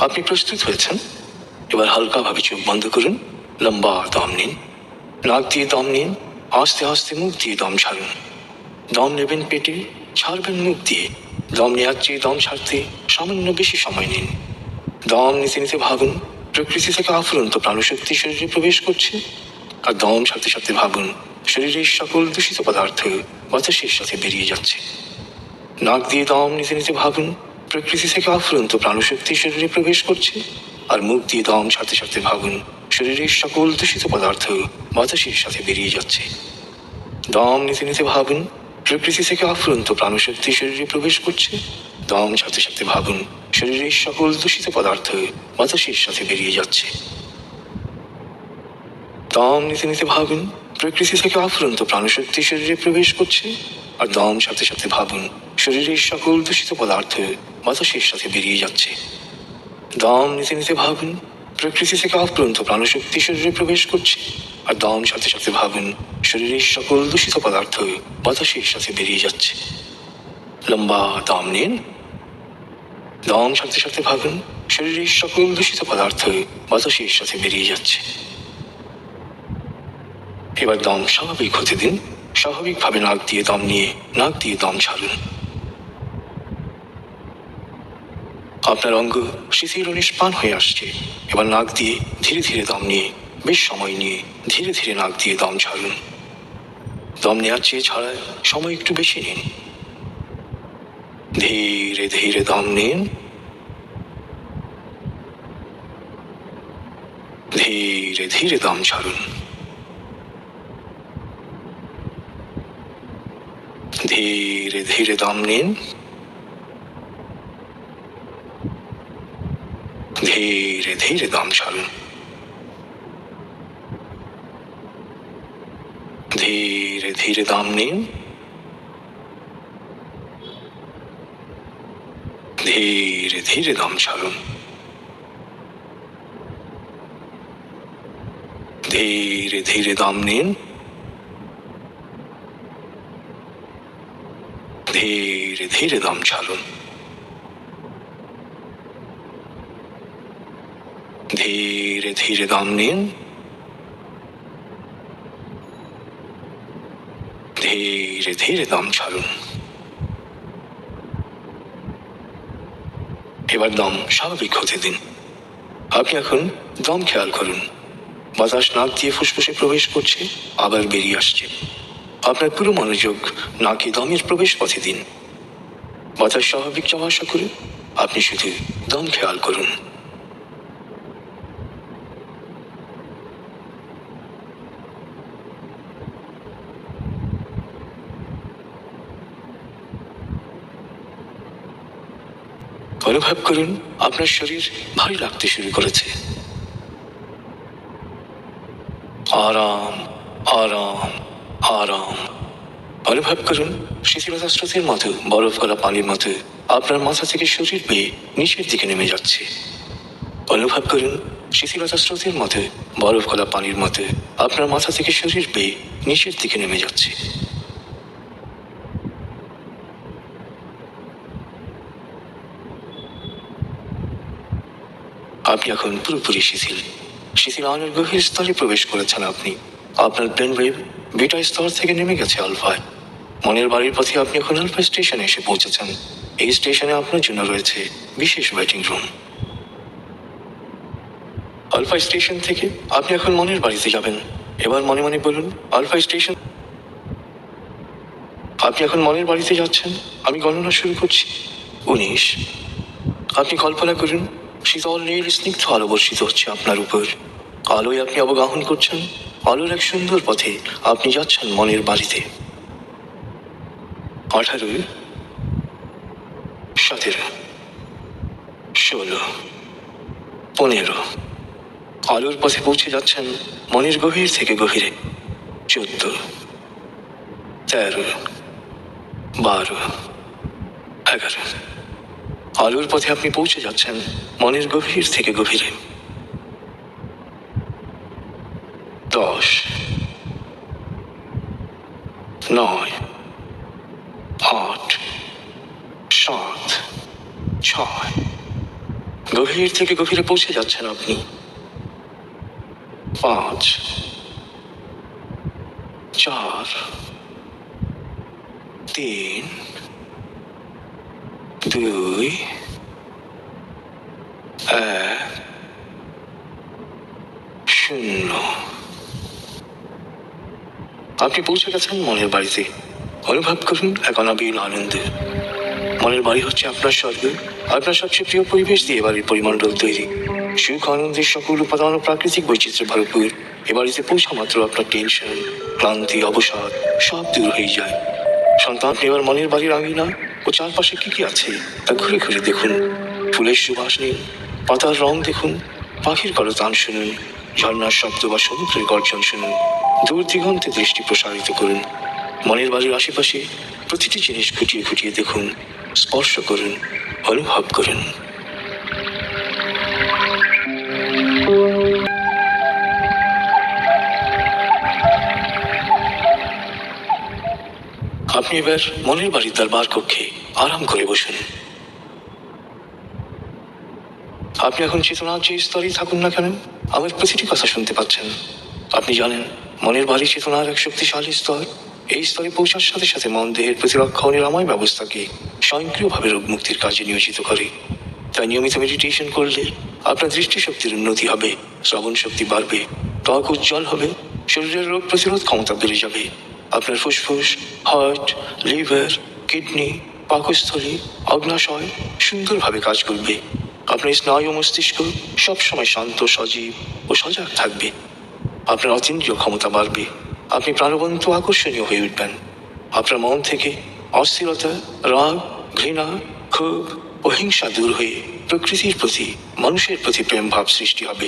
আপনি প্রস্তুত হয়েছেন? এবার হালকাভাবে চোখ বন্ধ করুন, লম্বা দম নিন। নাক দিয়ে দম নিন, আস্তে আস্তে মুখ দিয়ে দম ছাড়ুন। দম নেবেন পেটে, ছাড়বেন মুখ দিয়ে। দম নেওয়ার চেয়ে দম ছাড়তে সামান্য বেশি সময় নিন। দম নিতে নিতে ভাবুন প্রকৃতি থেকে আফুরন্ত প্রাণশক্তি শরীরে প্রবেশ করছে, আর দম ছাড়তে ছাড়তে ভাবুন শরীরের সকল দূষিত পদার্থ বাতাসের সাথে বেরিয়ে যাচ্ছে। নাক দিয়ে দম নিতে নিতে ভাবুন প্রকৃতি থেকে আফুরন্ত প্রাণশক্তি শরীরে প্রবেশ করছে, আর মুখ দিয়ে দম ছাড়তে ছাড়তে ভাবুন শরীরের সকল দূষিত পদার্থ বাতাসের সাথে বেরিয়ে যাচ্ছে। দম নিতে নিতে ভাবুন প্রকৃতি থেকে আফুরন্ত প্রাণশক্তি শরীরে প্রবেশ করছে, দম ছাড়তে ছাড়তে ভাবুন শরীরের সকল দূষিত পদার্থ বাতাসের সাথে বেরিয়ে যাচ্ছে। দম নিতে নিতে ভাবুন প্রকৃতি থেকে আফুরন্ত প্রাণশক্তি শরীরে প্রবেশ করছে, আর দম ছাড়তে ছাড়তে ভাবুন শরীরের সকল দূষিত পদার্থ বাতাসের সাথে বেরিয়ে যাচ্ছে। দম নিতে নিতে ভাবুন প্রকৃতি থেকে আফুরন্ত প্রাণশক্তি শরীরে প্রবেশ করছে, আর দম ছাড়তে ছাড়তে ভাবুন শরীরের সকল দূষিত পদার্থ বাতাসের সাথে বেরিয়ে যাচ্ছে। লম্বা দম নিন। দম ছাড়তে ছাড়তে ভাবুন শরীরের সকল দূষিত পদার্থ বাতাসের সাথে বেরিয়ে যাচ্ছে। এবার দম স্বাভাবিক হতে দিন। স্বাভাবিকভাবে নাক দিয়ে দম নিয়ে নাক দিয়ে দম ছাড়ুন। আপনার অঙ্গ শিথিল ও নিষ্প্রাণ হয়ে আসছে। এবার নাক দিয়ে ধীরে ধীরে দম নিয়ে বেশ সময় নিয়ে ধীরে ধীরে নাক দিয়ে দম ছাড়ুন। দম নেওয়ার চেয়ে ছাড়ায় সময় একটু বেশি নিন। ধীরে ধীরে দম নিন, ধীরে ধীরে দম ছাড়ুন। ধীরে ধীরে দম নিন, ধীরে ধীরে দম ছাড়ুন। ধীরে ধীরে দম নিন, ধীরে ধীরে দম ছাড়ুন। ধীরে ধীরে দম নিন, ধীরে ধীরে দম ছাড়ুন। ধীরে ধীরে দম নিন, ধীরে ধীরে দম ছাড়ুন। এবার দম স্বাভাবিক হতে দিন। আপনি এখন দম খেয়াল করুন। বাতাস নাক দিয়ে ফুসফুসে প্রবেশ করছে, আবার বেরিয়ে আসছে। আপনার পুরো মনোযোগ নাকে দমের প্রবেশ পথে দিন। বাতাস স্বাভাবিক যাওয়া আসা করে আপনি শুধু দম খেয়াল করুন। অনুভব করুন আপনার শরীর ভারী লাগতে শুরু করেছে। আরাম আরাম আরাম। অনুভব করুন শিথিলতা স্রোতের মতো, বরফ গলা পানির মতো আপনার মাথা থেকে শরীর বেয়ে নিচের দিকে নেমে যাচ্ছে। অনুভব করুন শিথিলতা স্রোতের মতো, বরফ গলা পানির মতো আপনার মাথা থেকে শরীর বেয়ে নিচের দিকে নেমে যাচ্ছে। আপনি এখন পুরোপুরি শিথিল। শিথিল আলোর গভীর স্তরে প্রবেশ করেছেন আপনি। আপনার ব্রেন ওয়েভ বিটা স্তর থেকে নেমে গেছে আলফায়। মনের বাড়ির পথে আপনি এখন আলফা স্টেশনে এসে পৌঁছেছেন। এই স্টেশনে আপনার জন্য রয়েছে বিশেষ ওয়েটিং রুম। আলফা স্টেশন থেকে আপনি এখন মনের বাড়িতে যাবেন। এবার মনে মনে বলুন আলফা স্টেশন। আপনি এখন মনের বাড়িতে যাচ্ছেন। আমি গণনা শুরু করছি। 19। আপনি কল্পনা করুন শীতল নীল স্নিগ্ধ আলো বর্ষিত হচ্ছে আপনার উপর। আলোয় আপনি অবগাহন করছেন। আলোর এক সুন্দর পথে আপনি যাচ্ছেন মনের বাড়িতে। 18, 17, 16, 15। আলোর পথে পৌঁছে যাচ্ছেন মনের গভীর থেকে গভীরে। 14, 13, 12, 11। আলোর পথে আপনি পৌঁছে যাচ্ছেন মনের গভীর থেকে গভীরে। 10, 9, 8, 7, 6, গভীর থেকে গভীরে পৌঁছে যাচ্ছেন আপনি। 5, 4, 3, 2, 1, 0। আপনি পৌঁছে গেছেন মনের বাড়িতে। অনুভব করুন এক অনাবিল আনন্দ। মনের বাড়ি হচ্ছে আপনার স্বর্গ। আপনার সবচেয়ে প্রিয় পরিবেশ দিয়ে বাড়ির পরিমণ্ডল তৈরি। সুখ আনন্দের সকল উপাদান ও প্রাকৃতিক বৈচিত্র্যে ভরপুর। এ বাড়িতে পৌঁছা মাত্র আপনার টেনশন, ক্লান্তি, অবসাদ সব দূর হয়ে যায়। সন্তান, আপনি এবার মনের বাড়ির আঙিনা ও চারপাশে কি কি আছে তা ঘুরে ঘুরে দেখুন। ফুলের সুবাস নিন, পাতার রং দেখুন, পাখির কলতান শুনুন, ঝর্ণার শব্দ বা সমুদ্রের গর্জন শুনুন। দূর দিগন্তে দৃষ্টি প্রসারিত করুন। মনের বাড়ির আশেপাশে প্রতিটি জিনিস খুঁটিয়ে খুঁটিয়ে দেখুন, স্পর্শ করুন, অনুভব করুন। আপনি এবার মনের বাড়ির দরবার কক্ষে আরাম করে বসুন। আপনি এখন চেতনার যে স্তরেই থাকুন না কেন, আমার প্রতিটি কথা শুনতে পাচ্ছেন। আপনি জানেন মনের বাড়ি চেতনার এক শক্তিশালী স্তর। এই স্তরে পৌঁছার সাথে সাথে মন দেহের প্রতিরক্ষা ও নিরাময় ব্যবস্থাকে স্বয়ংক্রিয়ভাবে রোগ মুক্তির কাজে নিয়োজিত করে। তাই নিয়মিত মেডিটেশন করলে আপনার দৃষ্টিশক্তির উন্নতি হবে, শ্রবণ শক্তি বাড়বে, ত্বক উজ্জ্বল হবে, শরীরের রোগ প্রতিরোধ ক্ষমতা বেড়ে যাবে। আপনার ফুসফুস, হার্ট, লিভার, কিডনি, পাকস্থলী, অগ্নাশয় সুন্দরভাবে কাজ করবে। আপনার স্নায়ু ও মস্তিষ্ক সবসময় শান্ত, সজীব ও সজাগ থাকবে। আপনার অতীন্দ্রিয় ক্ষমতা বাড়বে। আপনি প্রাণবন্ত, আকর্ষণীয় হয়ে উঠবেন। আপনার মন থেকে অস্থিরতা, রাগ, ঘৃণা, ক্ষোভ ও হিংসা দূর হয়ে প্রকৃতির প্রতি, মানুষের প্রতি প্রেম ভাব সৃষ্টি হবে।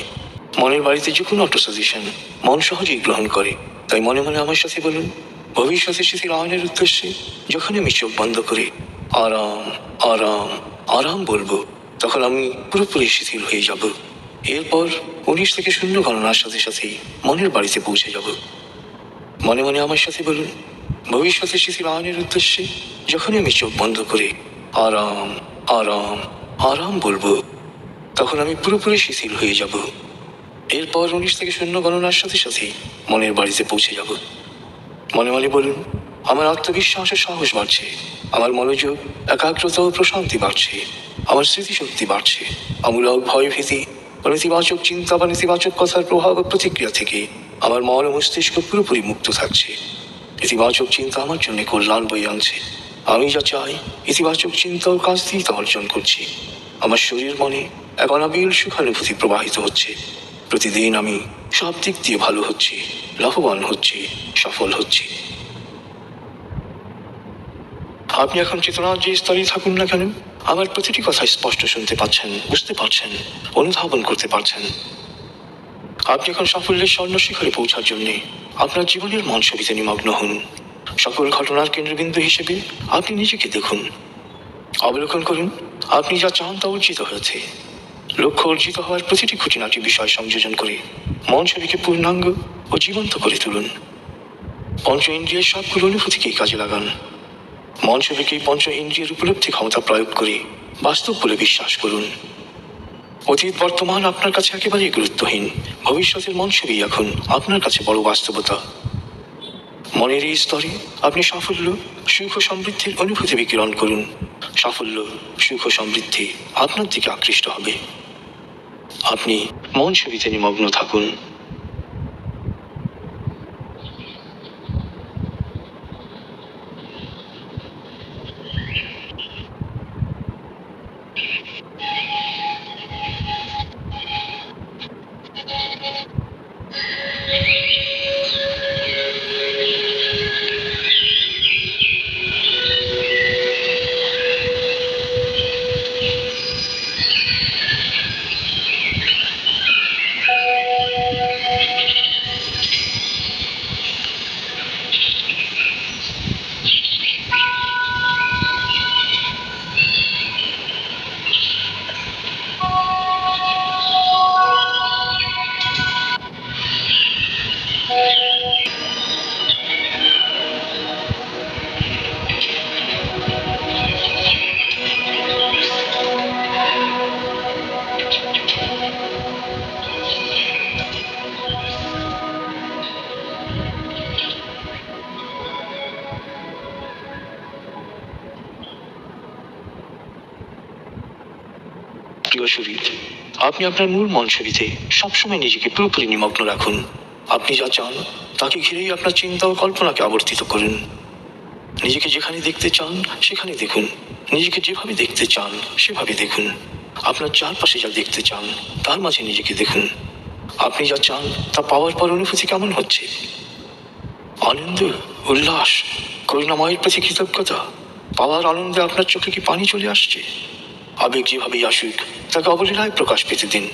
মনের বাড়িতে যে কোনো অটো সাজেশন মন সহজেই গ্রহণ করে। তাই মনে মনে আমার সাথে বলুন, ভবিষ্যতে স্মৃতির আয়নের উদ্দেশ্যে যখন আমি চোখ বন্ধ করে আরাম, আরাম, আরাম বলবো, তখন আমি পুরোপুরি শিথিল হয়ে যাব। এরপর 19 থেকে 0 গণনার সাথে সাথেই মনের বাড়িতে পৌঁছে যাব। মনে মনে আমার সাথে বলুন, ভবিষ্যতে শিথিল আয়নের উদ্দেশ্যে যখনই আমি চোখ বন্ধ করে আরাম, আরাম, আরাম বলবো, তখন আমি পুরোপুরি শিথিল হয়ে যাব। এরপর 19 থেকে 0 গণনার সাথে সাথেই মনের বাড়িতে পৌঁছে যাব। মনে মনে বলুন, আমার আত্মবিশ্বাস ও সাহস বাড়ছে, আমার মনোযোগ, একাগ্রতা ও প্রশান্তি বাড়ছে, আমার স্মৃতিশক্তি বাড়ছে। আমূলক ভয়, ভীতি ও নেতিবাচক চিন্তা বা নেতিবাচক কথার প্রভাব ও প্রতিক্রিয়া থেকে আমার মন ও মস্তিষ্ক পুরোপুরি মুক্ত থাকছে। ইতিবাচক চিন্তা আমার জন্য কল্যাণ বয়ে আনছে। আমি যা চাই ইতিবাচক চিন্তা ও কাজ দিয়ে তা অর্জন করছি। আমার শরীর মনে এক অনাবিল সুখানুভূতি প্রবাহিত হচ্ছে। প্রতিদিন আমি সব দিক দিয়ে ভালো হচ্ছি, লাভবান হচ্ছি, সফল হচ্ছি। আপনি এখন চেতনার যে স্তরেই থাকুন না কেন, আমার প্রতিটি কথা স্পষ্ট শুনতে পাচ্ছেন, বুঝতে পারছেন, অনুধাবন করতে পারছেন। আপনি এখন সাফল্যের স্বর্ণ শিখরে পৌঁছার জন্য আপনার জীবনের মন ছবিতে নিমগ্ন হন। সকল ঘটনার কেন্দ্রবিন্দু হিসেবে আপনি নিজেকে দেখুন। অবলোকন করুন, আপনি যা চান তা অর্জিত হয়েছে। লক্ষ্য অর্জিত হওয়ার প্রতিটি খুঁটিনাটি বিষয় সংযোজন করে মন ছবিকে পূর্ণাঙ্গ ও জীবন্ত করে তুলুন। পঞ্চ ইন্দ্রিয়ের সবগুলো অনুভূতিকেই কাজে লাগান। মন ছবিকে পঞ্চ ইন্দ্রিয়ের উপলব্ধি ক্ষমতা প্রয়োগ করে বাস্তব বলে বিশ্বাস করুন। অতীত বর্তমান আপনার কাছে একেবারেই গুরুত্বহীন। ভবিষ্যতের মন ছবি এখন আপনার কাছে বড় বাস্তবতা। মনের এই স্তরে আপনি সাফল্য, সুখ ও সমৃদ্ধির অনুভূতি বিকিরণ করুন। সাফল্য, সুখ ও সমৃদ্ধি আপনার দিকে আকৃষ্ট হবে। আপনি মন ছবিতে নিমগ্ন থাকুন। প্রিয় শরীর, আপনি আপনার মূল মন ছবিতে সবসময় নিজেকে পুরোপুরি নিমগ্ন রাখুন। আপনি যা চান তাকে ঘিরেই আপনার চিন্তা ও কল্পনাকে আবর্তিত করুন। নিজেকে যেখানে দেখতে চান সেখানে দেখুন, নিজেকে যেভাবে দেখতে চান সেভাবে দেখুন। আপনার চারপাশে যা দেখতে চান তার মাঝে নিজেকে দেখুন। আপনি যা চান তা পাওয়ার পর অনুভূতি কেমন হচ্ছে? আনন্দ, উল্লাস, করুণাময়ের প্রতি কৃতজ্ঞতা। পাওয়ার আনন্দে আপনার চোখে কি পানি চলে আসছে? আবেগ যেভাবেই আসুক তাকে অবলীলায় প্রকাশ পেতে দিন।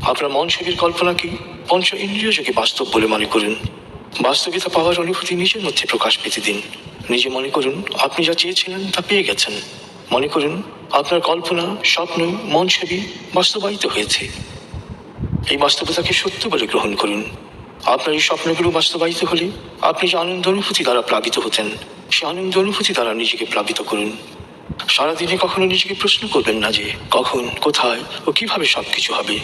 আপনার মন ছবির কল্পনাকে পঞ্চ ইন্দ্রিয় যোগে বাস্তব বলে মনে করুন। বাস্তবিকতা পাওয়ার অনুভূতি নিজের মধ্যে প্রকাশ পেতে দিন। নিজে মনে করুন আপনি যা চেয়েছিলেন তা পেয়ে গেছেন। মনে করুন আপনার কল্পনা, স্বপ্ন, মন ছবি বাস্তবায়িত হয়েছে। এই বাস্তবতাকে সত্য বলে গ্রহণ করুন। আপনার এই স্বপ্নগুলো বাস্তবায়িত হলে আপনি যে আনন্দ অনুভূতি দ্বারা প্লাবিত হতেন, সে আনন্দ অনুভূতি দ্বারা নিজেকে প্লাবিত করুন। সারাদিনে কখনো নিজেকে প্রশ্ন করবেন না যে কখন, কোথায় ও কিভাবে সবকিছু হবে।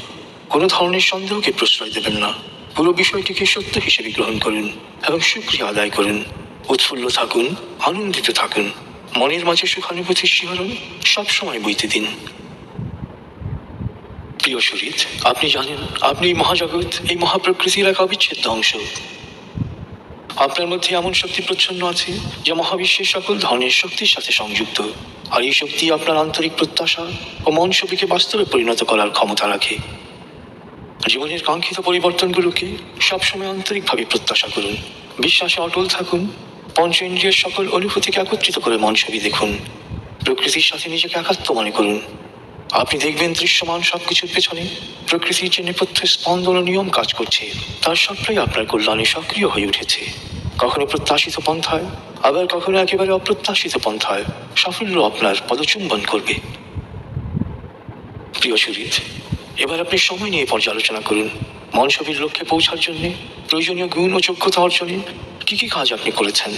কোনো ধরনের সন্দেহকে প্রশ্রয় দেবেন না। পুরো বিষয়টিকে সত্য হিসেবে গ্রহণ করুন এবং শুকরিয়া আদায় করুন। উৎফুল্ল থাকুন, আনন্দিত থাকুন। মনের মাঝে সুখানুভূতির শিহরণ সবসময় বইতে দিন। প্রিয় শরীর, আপনি জানেন আপনি এই মহাজগৎ, এই মহাপ্রকৃতির এক অবিচ্ছেদ্য অংশ। আপনার মধ্যে এমন শক্তি প্রচ্ছন্ন আছে যা মহাবিশ্বের সকল ধরনের শক্তির সাথে সংযুক্ত। আর এই শক্তি আপনার আন্তরিক প্রত্যাশা ও মন ছবিকে বাস্তবে পরিণত করার ক্ষমতা রাখে। জীবনের কাঙ্ক্ষিত পরিবর্তনগুলোকে সবসময় আন্তরিকভাবে প্রত্যাশা করুন। বিশ্বাসে অটল থাকুন। পঞ্চ ইন্দ্রিয়ের সকল অনুভূতিকে একত্রিত করে মন ছবি দেখুন। প্রকৃতির সাথে নিজেকে একাত্ম মনে করুন। আপনি দেখবেন দৃশ্যমান সবকিছুর পেছনে প্রকৃতির যে নেপথ্য স্পন্দন ও নিয়ম কাজ করছে, তার সবটাই আপনার কল্যাণে সক্রিয় হয়ে উঠেছে। কখনো প্রত্যাশিত পন্থায়, আবার কখনো একেবারে অপ্রত্যাশিত পন্থায় সাফল্য আপনার পদচুম্বন করবে। প্রিয় শরীর, এবার আপনি সময় নিয়ে পর্যালোচনা করুন। মন ছবির লক্ষ্যে পৌঁছার জন্য প্রয়োজনীয় গুণ ও যোগ্যতা অর্জনে কি কি কাজ আপনি করেছেন।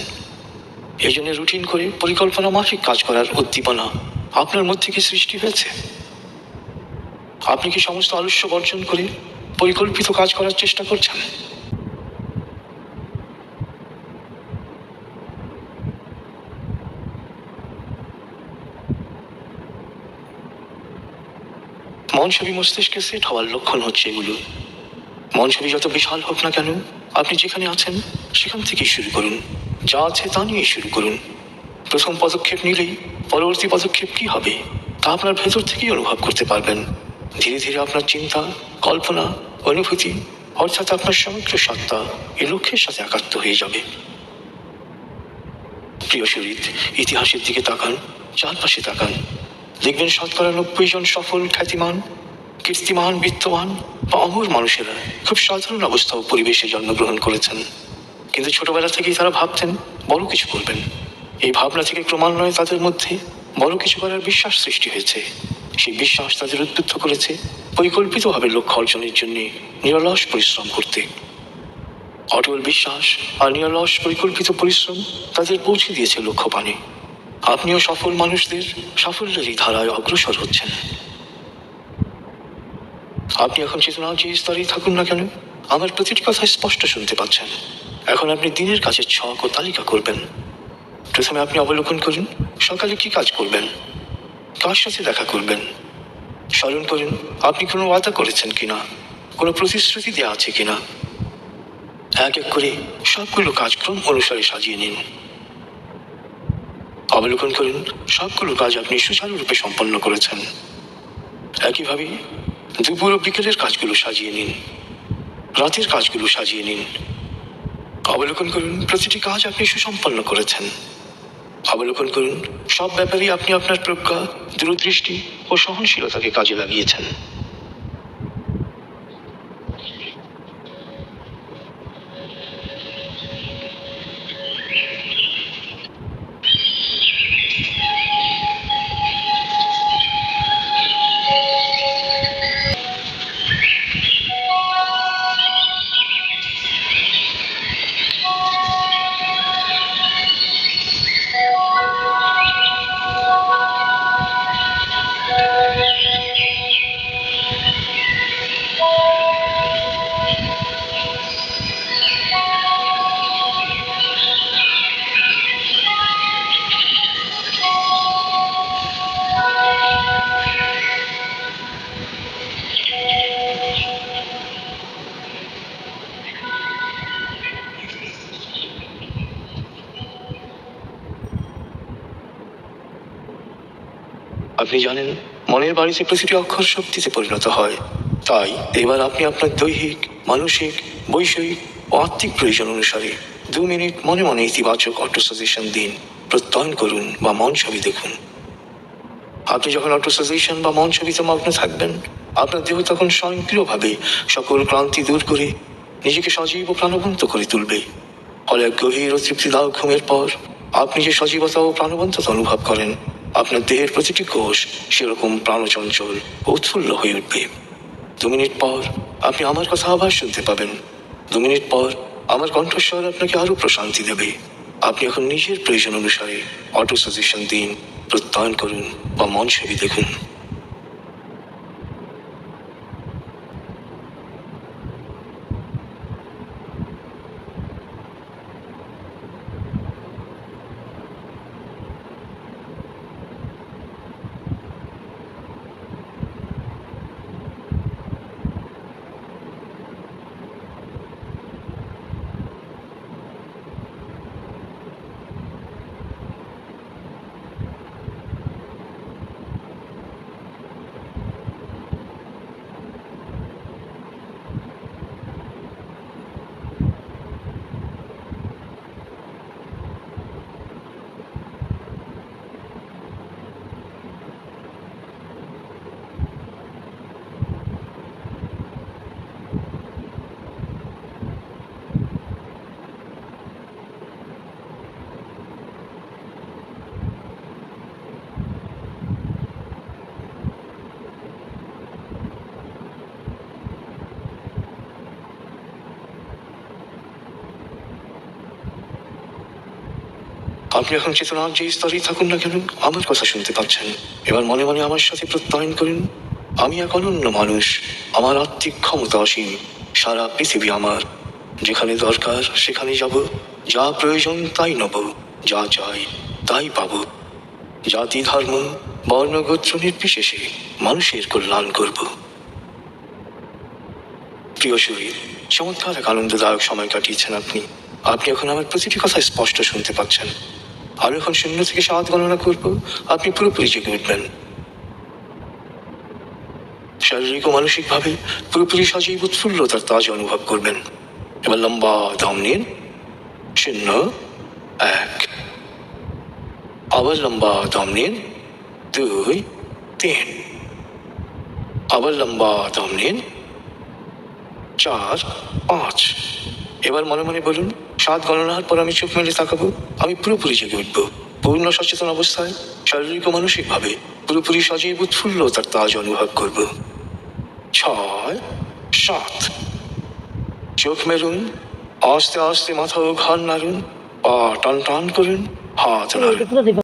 এই জন্য রুটিন করে পরিকল্পনা মাফিক কাজ করার উদ্দীপনা আপনার মধ্যে কি সৃষ্টি হয়েছে? আপনি কি সমস্ত আলস্য বর্জন করে পরিকল্পিত কাজ করার চেষ্টা করছেন? মন ছবি মস্তিষ্কে সেট হওয়ার লক্ষণ হচ্ছে এগুলো। মন ছবি যত বিশাল হোক না কেন, আপনি যেখানে আছেন সেখান থেকেই শুরু করুন। যা আছে তা নিয়েই শুরু করুন। প্রথম পদক্ষেপ নিলেই পরবর্তী পদক্ষেপ কি হবে তা আপনার ভেতর থেকেই অনুভব করতে পারবেন। ধীরে ধীরে আপনার চিন্তা, কল্পনা, অনুভূতি অর্থাৎ আপনার সমগ্র সত্তা এই লক্ষ্যের সাথে একাত্ম হয়ে যাবে। প্রিয় শরীর, ইতিহাসের দিকে তাকান, চারপাশে তাকান। দেখবেন 90% সফল, খ্যাতিমান, কীর্তিমান, বিত্তমান বা অমর মানুষেরা খুব সাধারণ অবস্থা ও পরিবেশে জন্মগ্রহণ করেছেন। কিন্তু ছোটবেলা থেকেই তারা ভাবতেন বড় কিছু করবেন। এই ভাবনা থেকে ক্রমান্বয়ে তাদের মধ্যে বড় কিছু করার বিশ্বাস সৃষ্টি হয়েছে। সেই বিশ্বাস তাদের উদ্বুদ্ধ করেছে পরিকল্পিতভাবে লক্ষ্য অর্জনের জন্য নিরলস পরিশ্রম করতে। অটল বিশ্বাস আর নিরলস পরিকল্পিত পরিশ্রম তাদের পৌঁছে দিয়েছে লক্ষ্য পানে। আপনিও সফল মানুষদের সাফল্যেরই ধারায় অগ্রসর হচ্ছেন। আপনি এখন চেতনার যে স্তরেই থাকুন না কেন, আমার প্রতিটি কথা স্পষ্ট শুনতে পাচ্ছেন। এখন আপনি দিনের কাজের ছক ও তালিকা করবেন। প্রথমে আপনি অবলোকন করুন সকালে কি কাজ করবেন, কার সাথে দেখা করবেন। স্মরণ করুন আপনি কোনো ওয়াদা করেছেন কিনা, কোনো প্রতিশ্রুতি দেওয়া আছে কিনা। এক এক করে সবগুলো কাজক্রম অনুসারে সাজিয়ে নিন। অবলোকন করুন সবগুলো কাজ আপনি সুচারুরূপে সম্পন্ন করেছেন। একইভাবে দুপুর ও বিকেলের কাজগুলো সাজিয়ে নিন, রাতের কাজগুলো সাজিয়ে নিন। অবলোকন করুন প্রতিটি কাজ আপনি সুসম্পন্ন করেছেন। অবলোকন করুন সব ব্যাপারেই আপনি আপনার প্রজ্ঞা, দূরদৃষ্টি ও সহনশীলতাকে কাজে লাগিয়েছেন। আপনি জানেন মনের বাড়িতে প্রতিটি অক্ষর শক্তিতে পরিণত হয়। তাই এবার আপনি আপনার দৈহিক, মানসিক, বৈষয়িক ও আত্মিক প্রয়োজন অনুসারে 2 মিনিট মনে মনে ইতিবাচক অটো সাজেশন দিন, প্রত্যয়ন করুন বা মন ছবি দেখুন। আপনি যখন অটো সাজেশন বা মন ছবিতে মগ্ন থাকবেন, আপনার দেহ তখন স্বয়ংক্রিয়ভাবে সকল ক্লান্তি দূর করে নিজেকে সজীব ও প্রাণবন্ত করে তুলবে। ফলে এক গভীর ও তৃপ্তিদায়ক ঘুমের পর আপনি যে সজীবতা ও প্রাণবন্ততা অনুভব করেন, আপনার দেহের প্রতিটি কোষ সেরকম প্রাণচঞ্চল ও উৎফুল্ল হয়ে উঠবে। 2 মিনিট পর আপনি আমার কথা আবার শুনতে পাবেন। 2 মিনিট পর আমার কণ্ঠস্বর আপনাকে আরো প্রশান্তি দেবে। আপনি এখন নিজের প্রয়োজন অনুসারে অটো সাজেশন দিন, প্রত্যয়ন করুন বা মন ছবি দেখুন। আপনি এখন চেতনার যে স্তরেই থাকুন না কেন, আমার কথা শুনতে পাচ্ছেন। এবার মনে মনে আমার সাথে প্রত্যয়ন করুন, আমি এক অনন্য মানুষ, আমার আত্মিক ক্ষমতা অসীম, সারা পৃথিবী আমার। যেখানে দরকার সেখানে যাব, যা প্রয়োজন তাই নেব, যা চাই তাই পাব। জাতি, ধর্ম, বর্ণ, গোত্র নির্বিশেষে মানুষের কল্যাণ করব। প্রিয় শরীর, চমৎকার এক আনন্দদায়ক সময় কাটিয়েছেন আপনি। আপনি এখন আমার প্রতিটি কথা স্পষ্ট শুনতে পাচ্ছেন। আমি এখন 0 থেকে 7 গণনা করব, আপনি পুরোপুরি জেগে উঠবেন। শারীরিক ও মানসিকভাবে পুরোপুরি সজীব উৎফুল্লতার তাজ অনুভব করবেন। এবার লম্বা দম নিন। 0, 1। আবার লম্বা দম নিন। 2, 3। আবার লম্বা দম নিন। 4, 5। এবার মনে মনে বলুন, 7 গণনার পর আমি চোখ মেলে তাকাবো, আমি পুরোপুরি জেগে উঠব। পূর্ণ সচেতন অবস্থায় শারীরিক ও মানসিকভাবে পুরোপুরি সজীব উৎফুল্লতার তাজ অনুভব করব। 6, 7। চোখ মেলুন, আস্তে আস্তে মাথা ও ঘাড় নাড়ুন, পা টান টান করুন, হাত নাড়ুন।